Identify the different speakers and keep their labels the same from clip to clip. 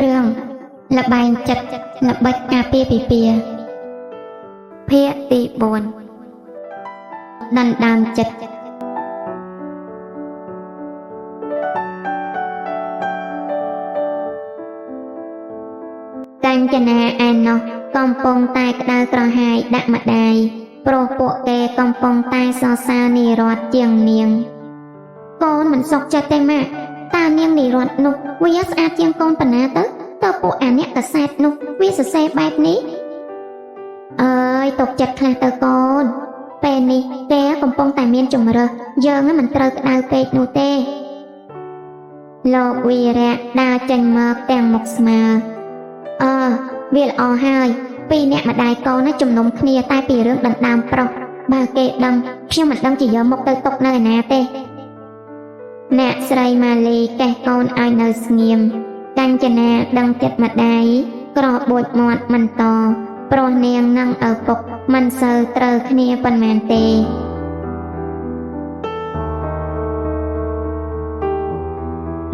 Speaker 1: រឿងលបែងចិត្តល្បិចការពារពីពាភាគទី4ដណ្ដើមចិត្តកាញ្ចនាឯណោះកំពុងតែក្តៅក្រហាយដាក់ម្ដាយព្រោះពួកគេកំពុងតែសរសើរនិរ័តជាងនាងកូនមិនសុខចិត្តទេម៉ាក់តើនាងនិរ័តនោះវាស្អាតជាងកូនប៉ុណ្ណាទៅពួកអាអ្នកកសែតនោះវាសរសេរបែបនេះអើយទុកចិត្តខ្លះទៅកូនពេលនេះគេកំពុងតែមានជំរើសយើងមិនត្រូវក្តៅពេកនោះទេលោកវីរៈដើរចេញមកទាំងមុខស្មើវាល្អហើយពីរអ្នកម្ដាយកូនជំនុំគ្នាតែពីរឿងដណ្ដើមប្រុសបើគេដឹងខ្ញុំមិនដឹងជាយកមុខទៅទុកនៅឯណាទេអ្នកស្រីម៉ាលីកេះកូនឲ្យនៅស្ងៀមកាញ្ចនាដឹងចិត្តម្ដាយក្របួចមាត់មិនតព្រោះនាងនិងឪពុកមិនសូវត្រូវគ្នាប៉ុន្មានទេ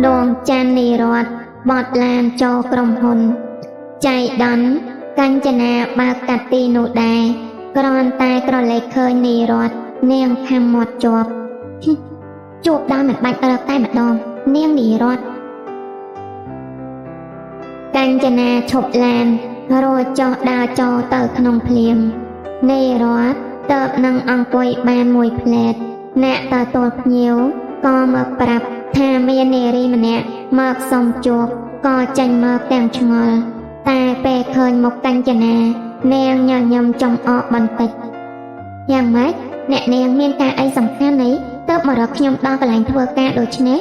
Speaker 1: ដួងច័ន្ទនិរ័តបត់ឡានចូលក្រុមហ៊ុនចៃដន្យកាញ្ចនាបើកកាទីនោះដែរគ្រាន់តែក្រឡេកឃើញនិរ័តនាងខំមាត់ជាប់ជួបដល់មិនបាច់រើតែម្ដងនាងនិរ័តកាញ្ចនាឈប់ឡានរួចចុះដើរចូលទៅក្នុងភ្លាមនិរ័តតើបនឹងអង្គុយបានមួយផ្លែតអ្នកទទួលភ្ញៀវក៏មកប្រាប់ថាមាននារីម្នាក់មកសុំជួបក៏ចេញមកទាំងឆ្ងល់តែពេលឃើញមុខកាញ្ចនានាងញញឹមចំអកបន្តិចយ៉ាងម៉េចអ្នកនាងមានការអីសំខាន់នេះទើបមករកខ្ញុំដល់កន្លែងធ្វើការដូចនេះ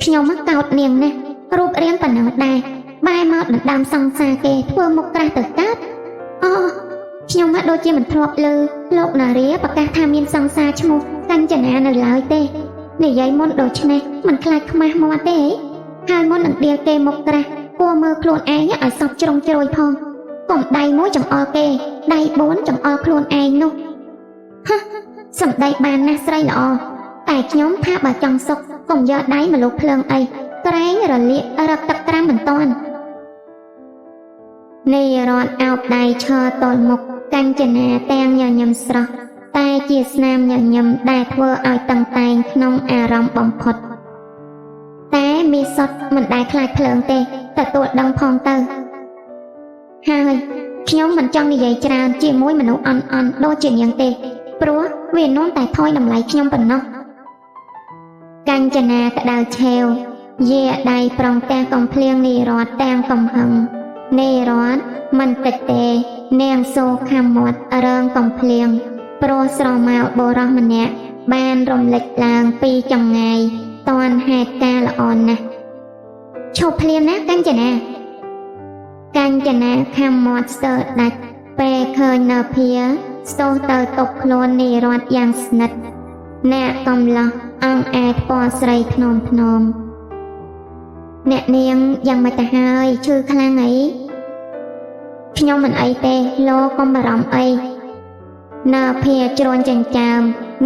Speaker 1: ខ្ញុំមកកោតនាងណាស់រូបរាងប៉ុណ្ណឹងដែរបែរមកដណ្ដើមសង្សារគេធ្វើមុខក្រាស់ទៅកើតខ្ញុំមកដូចជាមិនធ្លាប់ឮលោកនារីប្រកាសថាមានសង្សារឈ្មោះកាញ្ចនានៅឡើយទេនិយាយមុនដូចនេះមិនខ្លាចខ្មាស់មាត់ទេហើយមុននឹងដៀលគេមុខក្រាស់គួរមើលខ្លួនឯងឲ្យសពជ្រុងជ្រោយផងកុំដៃមួយចង្អុលគេដៃ4ចង្អុលខ្លួនឯងនោះសំដីបានណាស់ស្រីល្អតែខ្ញុំថាបើចង់សុខកុំយកដៃមកលុបភ្លើងអីក្រែងរលាករឹបទឹកត្រាំមិនតាន់នាយរតអោបដៃឈរទល់មុខកាញ្ចនាទាំងញញឹមស្រស់តែជាស្នាមញញឹមដែលធ្វើឲ្យតឹងតែងក្នុងអារម្មណ៍បំផុតតែមីសុតមិនដែលខ្លាចភ្លើងទេទទួលដឹងផងទៅហើយខ្ញុំមិនចង់និយាយច្រើនជាមួយមនុស្សអន់ដូចជានាងទេព្រោះវានាំតែថយតម្លៃខ្ញុំប៉ុណ្ណោះកាញ្ចនាក្តៅឆេវយាដៃប្រងទាំងកំភ្លៀងនិរ័តទាំងកំហឹងនិរ័តមិនតិចទេនាងសូខំមាត់រើងកំភ្លៀងព្រោះស្រមោលបុរសម្នាក់បានរំលេចឡើងពីចម្ងាយតន់ហេតុការល្អណាស់ឈប់ភ្លាមណាកាញ្ចនាខំមាត់ស្ទើរដាច់ពេលឃើញនៅភាស្ទុះទៅតុបខ្លួននិរ័តយ៉ាងស្និទ្ធអ្នកកំឡោះអង្អែតពណ៌ស្រីធ្នមអ្នកនាងយ៉ាងម៉េចទៅហើយឈឺខ្លាំងអីខ្ញុំមិនអីទេលោកកុំបារម្ភអីនៅភាជ្រួញចិញ្ចើម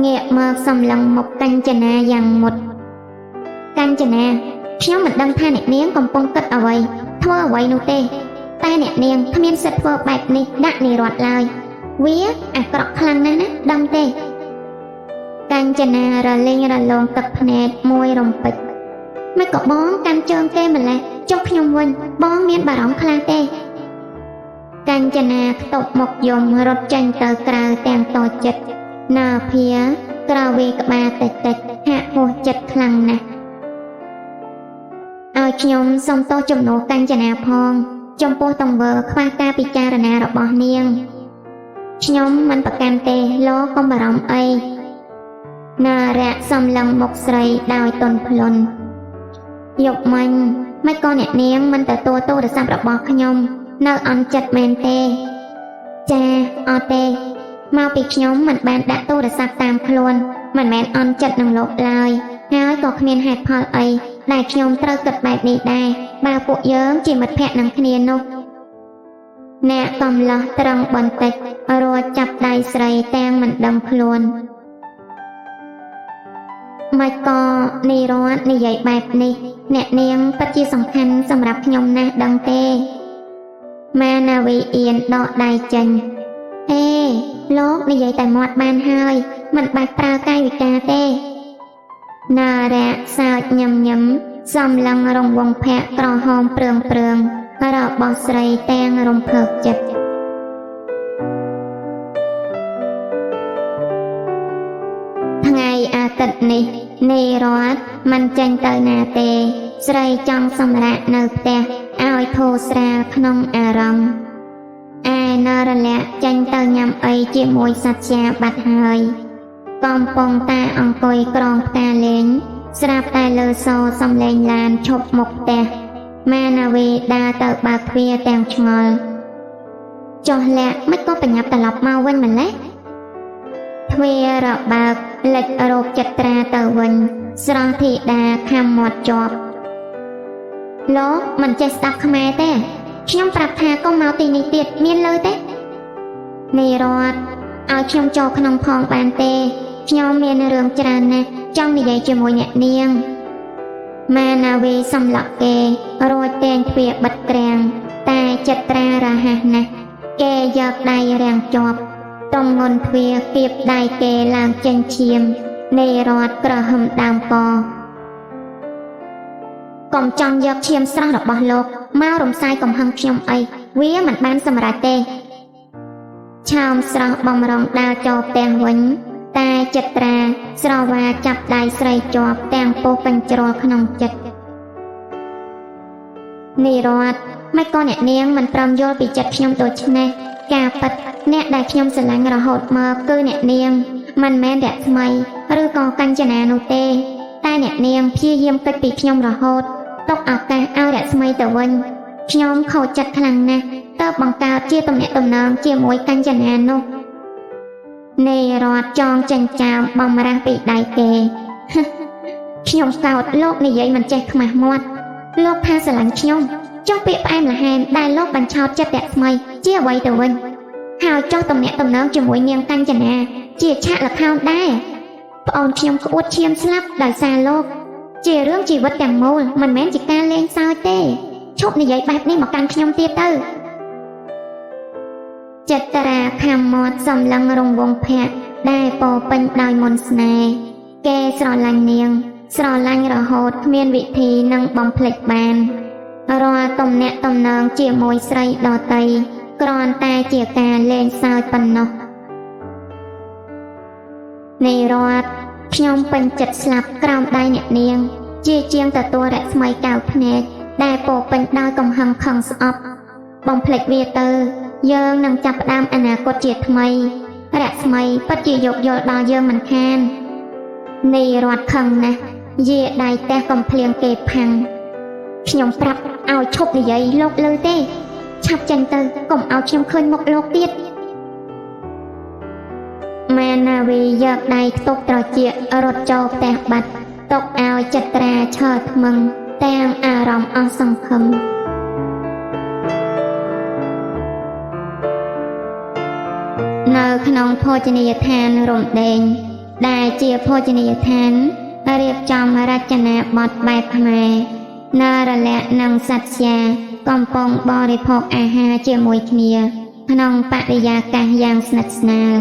Speaker 1: ងាកមកសំឡឹងមុខកាញ្ចនាយ៉ាងមុតកាញ្ចនាខ្ញុំមិនដឹងថាអ្នកនាងកំពុងគិតអ្វីធ្វើអ្វីនោះទេតែអ្នកនាងគ្មានសិទ្ធិធ្វើបែបនេះដាក់និរ័តឡើយវាអាក្រក់ខ្លាំងណាស់ណាដឹងទេកាញ្ចនារលែងរលោងទឹកភ្នែកមួយរំពេចមិនក៏បងកាន់ជើងគេម្លេះចុះខ្ញុំវិញបងមានបារម្ភខ្លះទេកាញ្ចនាខ្ទប់មុខយំរត់ចេញទៅក្រៅទាំងតូចចិត្តណាភាក្រវេក្បាលតិចហាក់ហួសចិត្តខ្លាំងណាស់ឲ្យខ្ញុំសូមទោសចំនួនកាញ្ចនាផងចំពោះទង្វើខ្វះការពិចារណារបស់នាងខ្ញុំមិនប្រកាន់ទេលោកកុំបារម្ភអីណារៈសំឡឹងមុខស្រីដោយទន់ភ្លន់យប់មិញមិនក៏អ្នកនាងមិនទទួលទូរស័ព្ទរបស់ខ្ញុំនៅអន់ចិត្តមែនទេចាអត់ទេមកពីខ្ញុំមិនបានដាក់ទូរស័ព្ទតាមខ្លួនមិនមែនអន់ចិត្តនឹងលោកឡើយហើយក៏គ្មានហេតុផលអីដែលខ្ញុំត្រូវគិតបែបនេះដែរបើពួកយើងជាមិត្តភក្តិនឹងគ្នានោះអ្នកកំឡោះត្រង់បន្តិចរួចចាប់ដៃស្រីទាំងមិនដឹងខ្លួនមិនក៏និរ័តនិយាយបែបនេះ អ្នកនាងពិតជាសំខាន់សម្រាប់ខ្ញុំណាស់ដឹងទេម៉ាណាវីអៀនដកដៃចេញអេលោកនិយាយតែមាត់បានហើយមិនបាច់ប្រើកាយវិការទេណារៈសើចញឹមសំឡឹងរង្វង់ភ័ក្រក្រហមព្រឿងរបស់ស្រីទាំងរំភើបចិត្តថ្ងៃអាទិត្យនេះនេរតមិនចេញទៅណាទេស្រីចង់សម្រាកនៅផ្ទះឲ្យធូរស្រាលក្នុងអារម្មណ៍ឯនរលក្ខចេញទៅញ៉ាំអីជាមួយសច្ចាបាត់ហើយកំពុងតែអង្គុយក្រងផ្កាលេងស្រាប់តែលើសូរសំឡេងឡានឈប់មុខផ្ទះម៉ាណាវីដើរទៅបើកទ្វារទាំងឆ្ងល់ចុះលក្ខមិនក៏ប្រញាប់ត្រឡប់មកវិញម្ល៉េះទ្វាររបើកលិចរោគចត្រាទៅវិញស្រស់ធីតាខំមាត់ជាប់លោកមិនចេះស្ដាប់ខ្មែរទេខ្ញុំប្រាប់ថាកុំមកទីនេះទៀតមានលើទេនេរតឲ្យខ្ញុំចូលក្នុងផងបានទេខ្ញុំមានរឿងច្រើនណាស់ចង់និយាយជាមួយអ្នកនាងម៉ាណាវីសំឡក់គេរួចតែងទ្វារបិទក្រាំងតែចត្រារហ័សណាស់គេយកដៃរាំងជាប់ទម្ងន់ទ្វារគៀបដៃគេឡើងចេញឈាមនេរតក្រហមដើមកកុំចង់យកឈាមស្រស់របស់លោកមករំសាយកំហឹងខ្ញុំអីវាមិនបានសម្រេចទេឆោមស្រស់បំរុងដើរចូលផ្ទះវិញតែចត្រាស្រវាចាប់ដៃស្រីជាប់ទាំងពោះពេញជ្រោះក្នុងចិត្តនេរតមិនក៏អ្នកនាងមិនព្រមយល់ពីចិត្តខ្ញុំដូច្នេះការពិតអ្នកដែលខ្ញុំស្រឡាញ់រហូតមកគឺអ្នកនាងមិនមែនរស្មីឬក៏កញ្ចនានោះទេតែអ្នកនាងព្យាយាមកិច្ចពីខ្ញុំរហូតទុកឱកាសឲ្យរស្មីទៅវិញខ្ញុំខូចចិត្តខ្លាំងណាស់ទើបបង្កើតជាទំនាក់ទំនងជាមួយកញ្ចនានោះនេរតចងចិញ្ចើមបំរាស់ពីដៃគេខ្ញុំកោតលោកនិយាយមិនចេះខ្មាស់មាត់លោកថាស្រឡាញ់ខ្ញុំចុះពាក្យផ្អែមល្ហែមដែលលោកបញ្ឆោតចិត្តរស្មីជាអ្វីទៅវិញហើយចុះទំនាក់ទំនងជាមួយនាងកញ្ចនាជាឆាកល្ខោនដែរប្អូនខ្ញុំក្អួតឈាមស្លាប់ដោយសារលោកជារឿងជីវិតទាំងមូលមិនមែនជាការលេងសើចទេឈប់និយាយបែបនេះមកកាន់ខ្ញុំទៀតទៅចត្រាខំមាត់សំឡឹងរង្វង់ភ័ក្រដែលពោពេញដោយមន្តស្នេហ៍គេស្រឡាញ់នាងស្រឡាញ់រហូតគ្មានវិធីនឹងបំភ្លេចបានរាល់ទំនាក់ទំនងជាមួយស្រីដទៃគ្រាន់តែជាការលេងសើចប៉ុណ្ណោះនេរតខ្ញុំពេញចិត្តស្លាប់ក្រោមដៃអ្នកនាងជាជាងទទួលរស្មីកៅភ្នែកដែលពោពេញដោយកំហឹងខឹងស្អប់បំភ្លេចវាទៅយើងនឹងចាប់ផ្ដើមអនាគតជាថ្មីរស្មីពិតជាយោគយល់ដល់យើងមិនខាននេរតខឹងណាស់យាដៃតេះកំភ្លៀងគេផាំងខ្ញុំប្រាប់ឲ្យឈប់និយាយលោកលើទេឆាប់ចេញទៅកុំឲ្យខ្ញុំឃើញមុខលោកទៀតម៉ាណាវីយកដៃខ្ទប់ត្រចៀករត់ចូលផ្ទះបាត់ទុកឲ្យចត្រាឈរថ្មឹងទាំងអារម្មណ៍អស់សង្ឃឹមនៅក្នុងភោជនីយដ្ឋានរំដេងដែលជាភោជនីយដ្ឋានរៀបចំរចនាបថបែបខ្មែរនរលក្ខនិងសច្ចាកំពុងបរិភោគអាហារជាមួយគ្នាក្នុងបរិយាកាសយ៉ាងស្និទ្ធស្នាល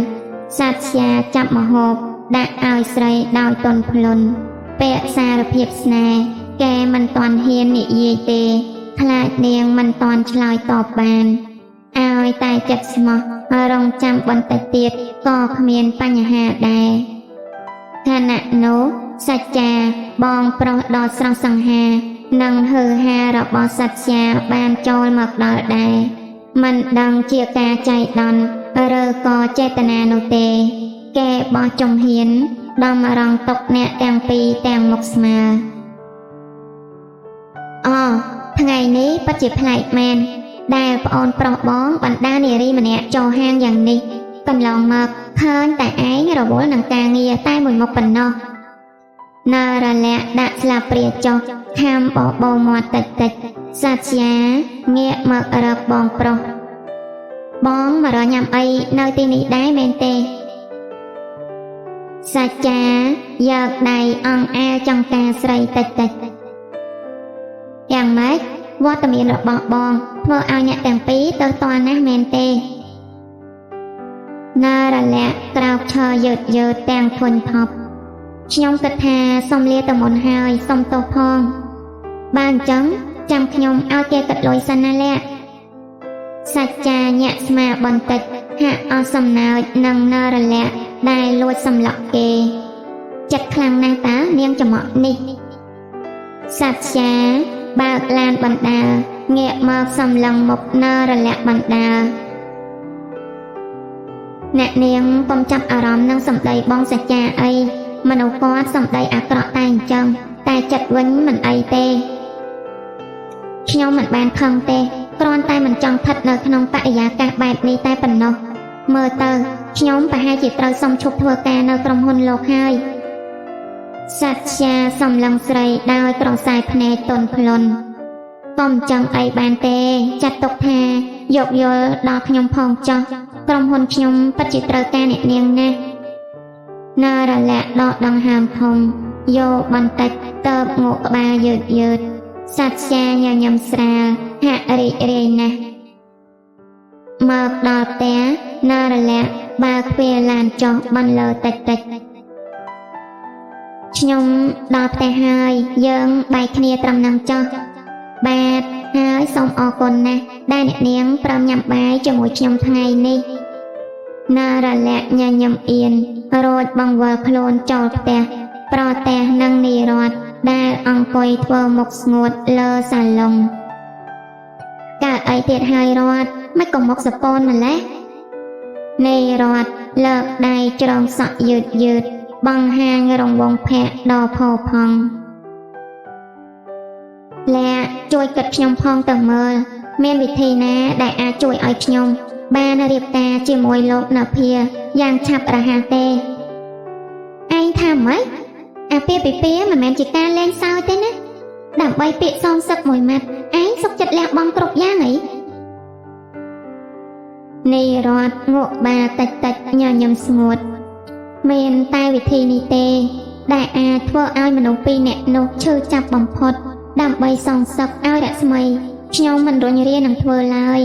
Speaker 1: សច្ចាចាប់ម្ហូបដាក់ឲ្យស្រីដោយទន់ភ្លន់ពាក្យសារភាពស្នេហ៍គេមិនទាន់ហ៊ាននិយាយទេខ្លាចនាងមិនទាន់ឆ្លើយតបបានឲ្យតែចិត្តស្មោះរងចាំបន្តិចទៀតក៏គ្មានបញ្ហាដែរខណៈនោះសច្ចាបងប្រុសដ៏ស្រស់សង្ហានិងហឺហារបស់សច្ចាបានចូលមកដល់ដែរមិនដឹងជាការចៃដន្យឬក៏ចេតនានោះទេគេបោះជំហានដំរងទុកអ្នកទាំងពីរទាំងមុខស្មើថ្ងៃនេះពិតជាប្លែកមែនដែលប្អូនប្រុសបងបណ្ដានារីម្នាក់ចូលហាងយ៉ាងនេះកន្លងមកឃើញតែឯងរវល់នឹងការងារតែមួយមុខប៉ុណ្ណោះនរលក្ខដាក់ស្លាបព្រាចុះខាំបបោមាត់តិចសច្ចាងាកមករកបងប្រុសបងមករញ៉ាំអីនៅទីនេះដែរមែនទេសច្ចាយកដៃអង្អែលចង្កាស្រីតិច យ៉ាងម៉េចវត្តមានរបស់បងធ្វើឲ្យអ្នកទាំងពីរទៅតណាស់មែនទេណារលៈក្រោកឈរយឺតទាំងធុញថប់ខ្ញុំគិតថាសុំលាទៅមុនហើយសុំទោសផងបើអញ្ចឹងចាំខ្ញុំឲ្យគេកាត់លុយសិនណាលៈសច្ចាញាក់ស្មាបន្តិចហាក់អស់សំណើចនឹងនរលៈដែលលួចសម្លក់គេចិត្តខ្លាំងណាស់តើនាងចំអកនេះសច្ចាបើកឡានបណ្ដាលងាកមកសម្លឹងមុខនរលៈបណ្ដាលអ្នកនាងកុំចាប់អារម្មណ៍នឹងសម្ដីបងសច្ចាអីមនុស្សគាត់សម្ដីអាក្រក់តែអញ្ចឹងតែចិត្តវិញមិនអីទេខ្ញុំមិនបានខឹងទេគ្រាន់តែមិនចង់ស្ថិតនៅក្នុងបរិយាកាសបែបនេះតែប៉ុណ្ណោះមើលទៅខ្ញុំប្រហែលជាត្រូវសុំឈប់ធ្វើការនៅក្រុមហ៊ុនលោកហើយសច្ចាសម្លឹងស្រីដោយក្រសែភ្នែកទន់ភ្លន់កុំចឹងអីបានទេចាត់ទុកថាយកយល់ដល់ខ្ញុំផងចុះក្រុមហ៊ុនខ្ញុំពិតជាត្រូវការអ្នកនាងណាស់ណារលៈដកដង្ហើមធំយកបន្តិចទៅងក់ក្បាលយឺតសច្ចាញញឹមស្រាលហាក់រីករាយណាស់មកដល់ផ្ទះណារលៈបើកទ្វារឡានចុះបន្លឺតិចខ្ញុំដល់ផ្ទះហើយយើងបែកគ្នាត្រឹមនឹងចុះបាទហើយសូមអរគុណណាស់ដែលអ្នកនាងព្រមញ៉ាំបាយជាមួយខ្ញុំថ្ងៃនេះណារលៈញញឹមអៀនរួចបង្វិលខ្លួនចូលផ្ទះប្រទះនឹងនីរ័ត្នដែលអង្គុយធ្វើមុខស្ងួតលើសាឡុងកើតអីទៀតហើយរ័ត្នមិនក៏មុខសពូនម្លេះនីរ័ត្នលើកដៃច្រងសក់យឺតបង្ហាញរង្វង់ភ័ក្រដ៏ផូរផង់លាជួយគិតខ្ញុំផងទៅមើលមានវិធីណាដែលអាចជួយឲ្យខ្ញុំបានរៀបការជាមួយលោកណាភាយ៉ាងឆាប់រហ័សទេឯងថាម៉េចអាពាហ៍ពិពាហ៍មិនមែនជាការលេងសើចទេណាដើម្បីពាក្យសងសឹកមួយម៉ាត់ឯងសុខចិត្តលះបង់គ្រប់យ៉ាងអីនីរ័ត្នងក់បាតិចញញឹមស្ងួតមានតែវិធីនេះទេដែលអាចធ្វើឲ្យមនុស្សពីរនាក់នោះឈឺចាប់បំផុតដើម្បីសងសឹកឲ្យរស្មីខ្ញុំមិនរុញរានឹងធ្វើឡើយ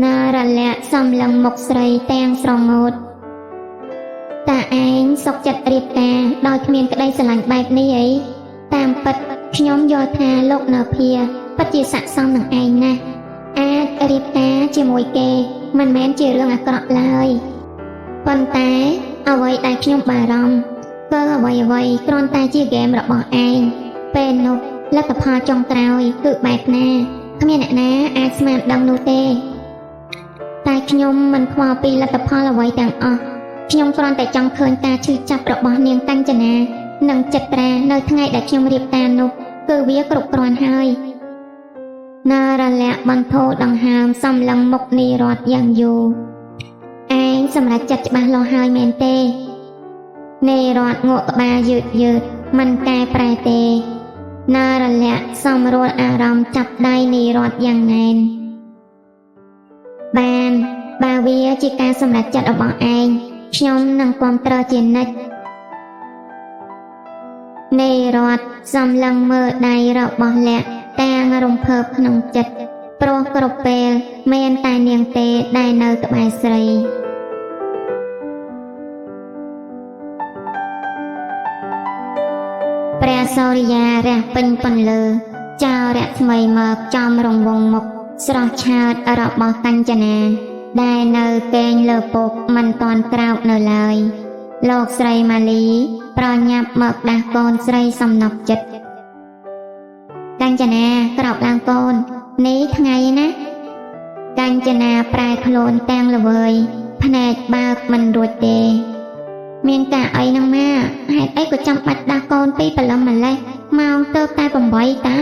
Speaker 1: ណារលៈសំឡឹងមុខស្រីទាំងស្រងូតតាឯងសុខចិត្តរៀបការដោយគ្មានក្តីស្រឡាញ់បែបនេះអីតាមពិតខ្ញុំយល់ថាលោកនៅភាពិតជាស័ក្តិសមនឹងឯងណាស់អាចរៀបការជាមួយគេមិនមែនជារឿងអាក្រក់ឡើយប៉ុន្តែអ្វីដែលខ្ញុំបារម្ភគឺអ្វីគ្រាន់តែជាហ្គេមរបស់ឯងពេលនោះលទ្ធផលចុងក្រោយគឺបែបណាគ្មានអ្នកណាអាចស្មានដឹងនោះទេតែខ្ញុំមិនខ្វល់ពីលទ្ធផលអ្វីទាំងអស់ខ្ញុំគ្រាន់តែចង់ឃើញការឈឺចាប់របស់នាងកញ្ចនានិងចិត្តត្រានៅថ្ងៃដែលខ្ញុំរៀបការនោះគឺវាគ្រប់គ្រាន់ហើយណារលៈបន្ធូរដង្ហើមសំឡឹងមុខនីរ័ត្នយ៉ាងយូរឯងសម្រេចចិត្តច្បាស់លាស់ហើយមែនទេនីរ័ត្នងក់ក្បាលយឺតមិនកែប្រែទេណារលៈសម្រួលអារម្មណ៍ចាប់ដៃនីរ័ត្នយ៉ាងណែនបានបើវាជាការសម្រេចចិត្តរបស់ឯងខ្ញុំនឹងគាំទ្រជានិច្ចនីរ័ត្នសំឡឹងមើលដៃរបស់លក្ខទាំងរំភើបក្នុងចិត្តព្រោះគ្រប់ពេលមានតែនាងទេដែលនៅក្បែរស្រីព្រះសូរិយារះពេញពន្លឺចោររស្មីមកចំរង្វង់មុខស្រស់ឆើតរបស់កញ្ចនាដែលនៅគេងលើពុកមិនតាន់ក្រោកនៅឡើយលោកស្រីម៉ាលីប្រញាប់មកដាស់កូនស្រីសំណប់ចិត្តកញ្ចនាក្រោកឡើងកូននេះថ្ងៃណាកញ្ចនាប្រែខ្លួនទាំងល្វើយភ្នែកបើកមិនរួចទេមានការអីនឹងម៉ាហេតុអីក៏ចាំបាច់ដាស់កូនពីព្រលឹមម្លេះម៉ោងទៅតែ8តា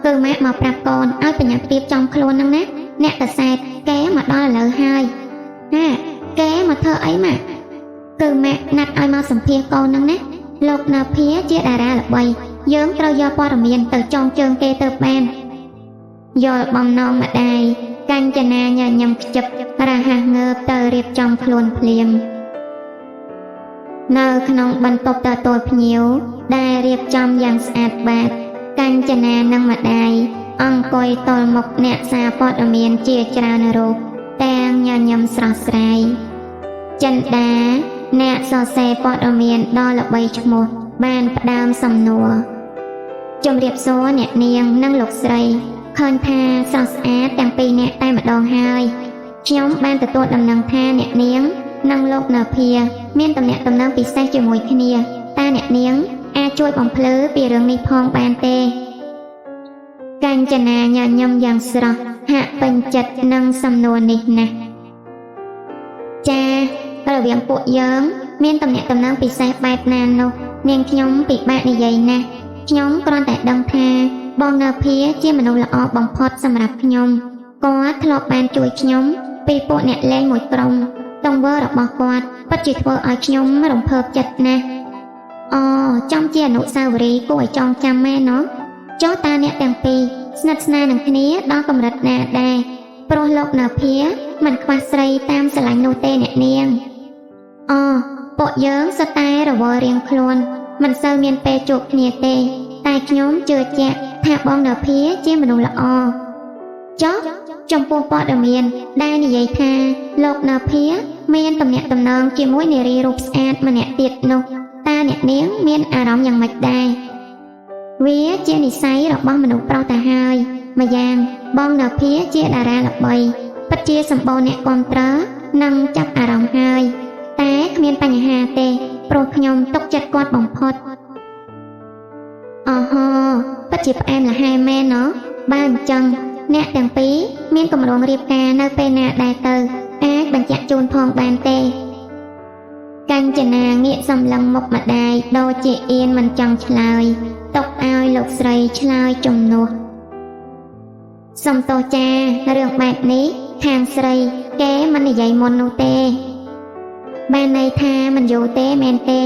Speaker 1: គឺម៉ាក់មកប្រាប់កូនឲ្យបញ្ញាប់រៀបចំខ្លួននឹងណាអ្នកកសែតកែមកដល់ឥឡូវហើយណាកែមកធ្វើអីម៉ាក់គឺម៉ាក់ណាត់ឲ្យមកសម្ភាសកូននឹងណាលោកណាភាជាតារាល្បីយើងត្រូវយកព័ត៌មានទៅចងជើងគេទៅបានយល់បំណងម្ដាយកញ្ចនាញញឹមខ្ជិបរហ័សងើបទៅរៀបចំខ្លួនភ្លាមនៅក្នុងបន្ទប់ទទួលភ្ញៀវដែលរៀបចំយ៉ាងស្អាតបាតក កញ្ចនានិងម្ដាយអង្គុយទល់មុខអ្នកសារព័ត៌មានជាច្រើនរូបទាំងញញឹមស្រស់ស្រាយចិន្តាអ្នកសរសេរព័ត៌មានដ៏ល្បីឈ្មោះបានផ្ដើមសំណួរជំរាបសួរអ្នកនាងនិងលោកស្រីឃើញថាស្រស់ស្អាតទាំងពីរនាក់តែម្ដងហើយខ្ញុំបានទទួលដំណឹងថាអ្នកនាងនិងលោកនៅភាមានទំនាក់ទំនងពិសេសជាមួយគ្នាតើអ្នកនាងអាចជួយបំភ្លឺពីរឿងនេះផងបានទេកញ្ចនាញញឹមយ៉ាងស្រស់ហាក់ពេញចិត្តនឹងសំណួរនេះណាស់ចារវាងពួកយើងមានទំនាក់ទំនងពិសេសបែបណានោះនាងខ្ញុំពិបាកនិយាយណាស់ខ្ញុំគ្រាន់តែដឹងថាបងនៅភាជាមនុស្សល្អបំផុតសម្រាប់ខ្ញុំគាត់ធ្លាប់បានជួយខ្ញុំពីពួកអ្នកលេងមួយក្រុមទង្វើរបស់គាត់ពិតជាធ្វើឲ្យខ្ញុំរំភើបចិត្តណាស់អូចំជាអនុស្សាវរីយ៍គួរឲ្យចងចាំមែនណោះចុះតើអ្នកទាំងពីរស្និទ្ធស្នាលនឹងគ្នាដល់កម្រិតណាដែរព្រោះលោកនៅភាមិនខ្វះស្រីតាមស្រឡាញ់នោះទេអ្នកនាងអូពួកយើងសុទ្ធតែរវល់រៀងខ្លួនមិនសូវមានពេលជួបគ្នាទេតែខ្ញុំជឿជាក់ថាបងនៅភាជាមនុស្សល្អចុះចំពោះព័ត៌មានដែលនិយាយថាលោកនៅភាមានទំនាក់ទំនងជាមួយនារីរូបស្អាតម្នាក់ទៀតនោះតើអ្នកនាងមានអារម្មណ៍យ៉ាងម៉េចដែរវាជានិស្ស័យរបស់មនុស្សប្រុសទៅហើយម្យ៉ាងបងនៅភាជាតារាល្បីពិតជាសម្បូរអ្នកគាំទ្រនិងចាប់អារម្មណ៍ហើយតែគ្មានបញ្ហាទេព្រោះខ្ញុំទុកចិត្តគាត់បំផុតអូហូពិតជាផ្អែមល្ហែមមែនណោះបើអញ្ចឹងអ្នកទាំងពីរមានគម្រោងរៀបការនៅពេលណាដែរទៅអាចបញ្ជាក់ជូនផងបានទេកញ្ចនាងាកសម្លឹងមុខម្ដាយដូចជាអៀនមិនចង់ឆ្លើយទុកឲ្យលោកស្រីឆ្លើយជំនួសសំទោសចារឿងបែបនេះខាងស្រីគេមិននិយាយមុននោះទេបានន័យថាមិនយូរទេមែនទេ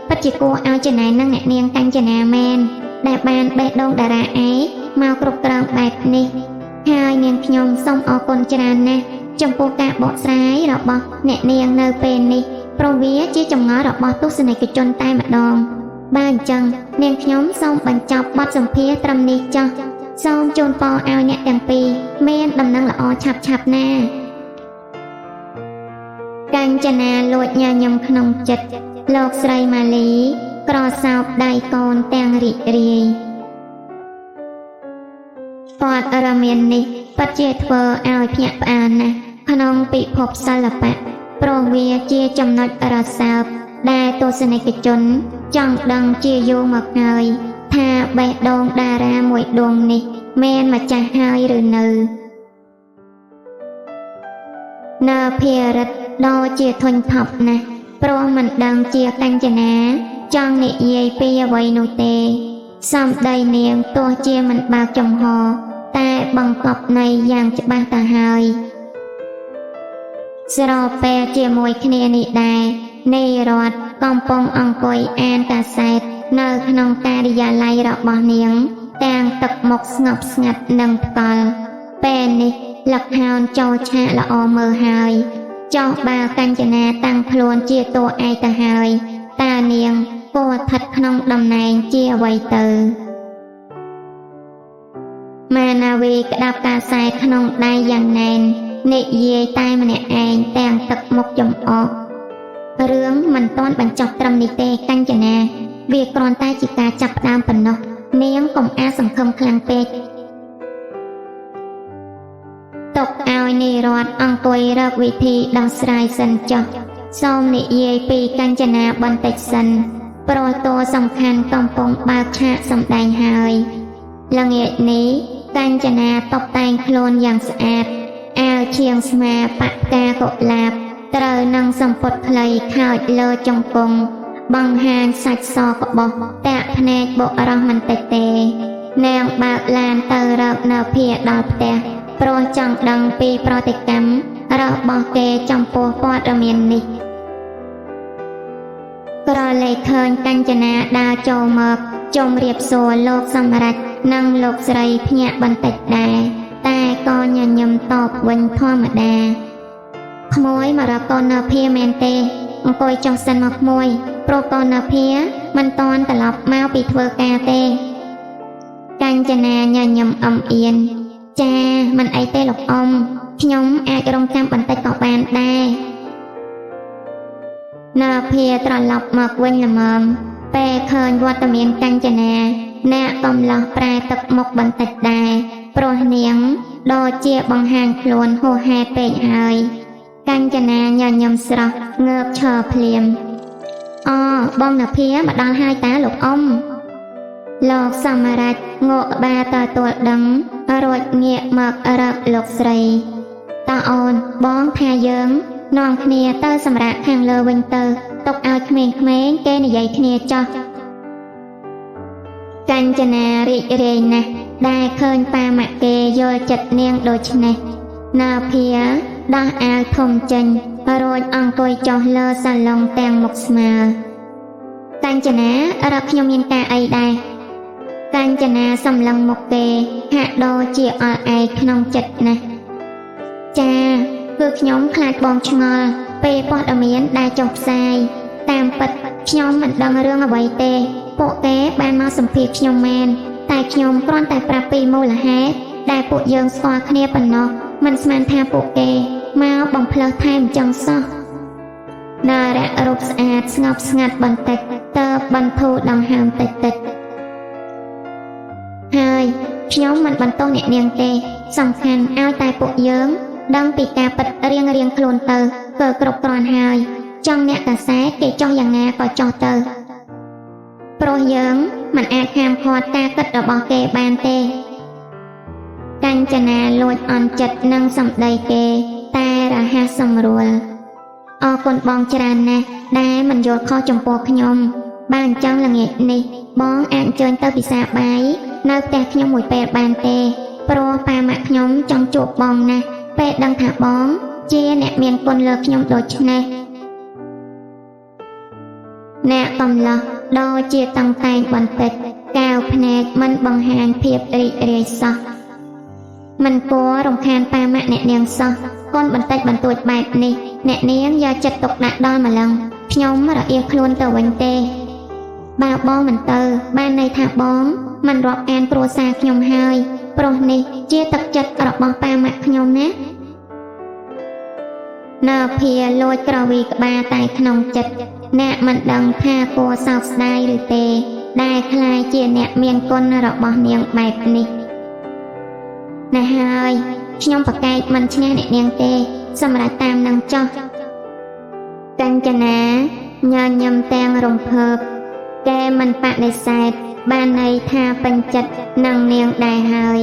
Speaker 1: ពិតជាគួរឲ្យចំណែននឹងអ្នកនាងកញ្ចនាមែនដែលបានបេះដូងតារាឯកមកគ្រប់គ្រងបែបនេះហើយនាងខ្ញុំសូមអរគុណច្រើនណាស់ចំពោះការបកស្រាយរបស់អ្នកនាងនៅពេលនេះព្រោះវាជាចម្ងល់របស់ទស្សនិកជនតែម្ដងបើអញ្ចឹងនាងខ្ញុំសូមបញ្ចប់បទសម្ភាសន៍ត្រឹមនេះចុះសូមជូនពរឲ្យអ្នកទាំងពីរមានដំណឹងល្អឆាប់ណាកញ្ចនាលួចញញឹមក្នុងចិត្តលោកស្រីម៉ាលីក្រសោបដៃកូនទាំងរីករាយព័ត៌មាននេះពិតជាធ្វើឲ្យភ្ញាក់ផ្អើលណាស់ក្នុងពិភពសិល្បៈព្រោះវាជាចំណុចរសើបដែលទស្សនិកជនចង់ដឹងជាយូរមកហើយថាបេះដូងតារាមួយដួងនេះមានម្ចាស់ហើយឬនៅភារិតដ៏ជាធុញថប់ណាស់ព្រោះមិនដឹងជាកញ្ចនាចង់និយាយពីអ្វីនោះទេសម្ដីនាងទោះជាមិនបើកចំហតែបង្កប់ន័យយ៉ាងច្បាស់ទៅហើយស្របពេលជាមួយគ្នានេះដែរនាយរដ្ឋកំពុងអង្គុយអានកាសែតនៅក្នុងការិយាល័យរបស់នាងទាំងទឹកមុខស្ងប់ស្ងាត់និងផ្កល់ពេលនេះលឹកហោនចូលឆាកល្អមើលហើយចោះបើកញ្ចនាតាំងខ្លួនជាតួឯកទៅហើយតើនាងគួរស្ថិតក្នុងតំណែងជាអ្វីទៅម៉ាណាវីក្តាប់កាសែតក្នុងដៃយ៉ាងណែននិយាយតែម្នាក់ឯងទាំងទឹកមុខចំអករឿងមិនទាន់បញ្ចប់ត្រឹមនេះទេកញ្ចនាវាគ្រាន់តែជាការចាប់ផ្ដើមប៉ុណ្ណោះនាងកុំអាលសង្ឃឹមខ្លាំងពេកទុកឲ្យនាយរដ្ឋអង្គុយរកវិធីដោះស្រាយសិនចុះសូមនិយាយពីកញ្ចនាបន្តិចសិនព្រោះតួសំខាន់កំពុងបើកឆាកសម្ដែងហើយល្ងាចនេះកញ្ចនាតុបតែងខ្លួនយ៉ាងស្អាតអាវឈៀងស្មាប៉ាក់ផ្កាកុលាបត្រូវនឹងសំពត់ខ្លីខោចលើជង្គង់បង្ហាញសាច់សក្បោះតាក់ភ្នែកបុរសមិនតិចទេនាងបើកឡានទៅរកនៅភាដល់ផ្ទះព្រោះចង់ដឹងពីប្រតិកម្មរបស់គេចំពោះព័ត៌មាននេះក្រឡេកឃើញកញ្ចនាដើរចូលមកជម្រាបសួរលោកសម្រេចនិងលោកស្រីភ្ញាក់បន្តិចដែរតែក៏ញញឹមតបវិញធម្មតាក្មួយមករកកូននៅភាមែនទេអង្គុយចុះសិនមកក្មួយព្រោះកូននៅភាមិនតាន់ត្រឡប់មកពីធ្វើការទេក កាញ្ចនាញញឹមអំអៀនចាមិនអីទេលោកអ៊ំខ្ញុំអាចរងចាំបន្តិចក៏បានដែរណាភាត្រឡប់មកវិញល្មមពេលឃើញវត្តមានកាញ្ចនាអ្នកកំឡោះប្រែទឹកមុខបន្តិចដែរព្រោះនាងដូចជាបង្ហាញខ្លួនហួសហេតុពេកហើយកាញ្ចនាញញឹមស្រស់ងើបឈរភ្លាមអូបងណាភាមកដល់ហើយតាលោកអ៊ំលោកសមរ័ចងក់ក្បាលទទួលដឹងរួចងាកមករកលោកស្រីតើអូនបងថាយើងនាំគ្នាទៅសម្រាប់ខាងលើវិញទៅទុកឲ្យក្មេងៗគេនិយាយគ្នាចោះកាញ្ចនារីករាយណាស់ដែលឃើញប៉ាម៉ាក់គេយល់ចិត្តនាងដូច្នេះណាភាដោះអាវធំចេញរួចអង្គុយចុះលើសាឡុងទាំងមុខស្មើកាញ្ចនារកខ្ញុំមានការអីដែរកាញ្ចនាសម្លឹងមុខគេហាក់ដូចជាអល់ឯកក្នុងចិត្តណាស់ចាគឺខ្ញុំខ្លាចបងឆ្ងល់ពេលព័ត៌មានដែលចុះផ្សាយតាមពិតខ្ញុំមិនដឹងរឿងអ្វីទេពួកគេបានមកសម្ភាសខ្ញុំមែនតែខ្ញុំគ្រាន់តែប្រាប់ពីមូលហេតុដែលពួកយើងស្គាល់គ្នាប៉ុណ្ណោះមិនស្មានថាពួកគេមកបំផ្លើសថែមចឹងសោះនារៈរូបស្អាតស្ងប់ស្ងាត់បន្តិចតើបន្ធូរដង្ហើមតិចហើយខ្ញុំមិនបន្ទោសអ្នកនាងទេសំខាន់ឲ្យតែពួកយើងដឹងពីការពិតរៀងខ្លួនទៅគឺគ្រប់គ្រាន់ហើយចង់អ្នកកាសែតគេចោះយ៉ាងណាក៏ចោះទៅព្រោះយើងមិនអាចហាមឃាត់ការគិតរបស់គេបានទេកាញ្ចនាលួចអន់ចិត្តនឹងសម្ដីគេតែរហ័សសម្រួលអរគុណបងច្រើនណាស់ដែលមិនយល់ខុសចំពោះខ្ញុំបានអញ្ចឹងល្ងាចនេះបងអាចអញ្ជើញទៅពិសាបាយនៅផ្ទះខ្ញុំមួយពេលបានទេព្រោះប៉ាម៉ាក់ខ្ញុំចង់ជួបបងណាស់ពេលដឹងថាបងជាអ្នកមានគុណលើខ្ញុំដូច្នេះអ្នកកំឡោះដូចជាតង់តែងបន្តិចកាវភ្នែកមិនបង្ហាញភាពរីករាយសោះមិនគួររំខានប៉ាម៉ាក់អ្នកនាងសោះកូនបន្តិចបន្តួចបែបនេះអ្នកនាងយកចិត្តទុកដាក់ដល់ម្លឹងខ្ញុំរអៀលខ្លួនទៅវិញទេបើបងមិនទៅបានន័យថាបងមិនរាប់អានគ្រួសារខ្ញុំហើយព្រោះនេះជាទឹកចិត្តរបស់ប៉ាម៉ាក់ខ្ញុំណានៅភាលួចក្រវីក្បាលតែក្នុងចិត្តអ្នកមិនដឹងថាគួរសោកស្ដាយឬទេដែលខ្លាចជាអ្នកមានគុណរបស់នាងបែបនេះណាហើយខ្ញុំប្រកែកមិនឈ្នះអ្នកនាងទេសម្រាប់តាមនឹងចោះកាញ្ចនាញញឹមទាំងរំភើបគេមិនបដិសេធបានន័យថាពេញចិត្តនឹងនាងដែរហើយ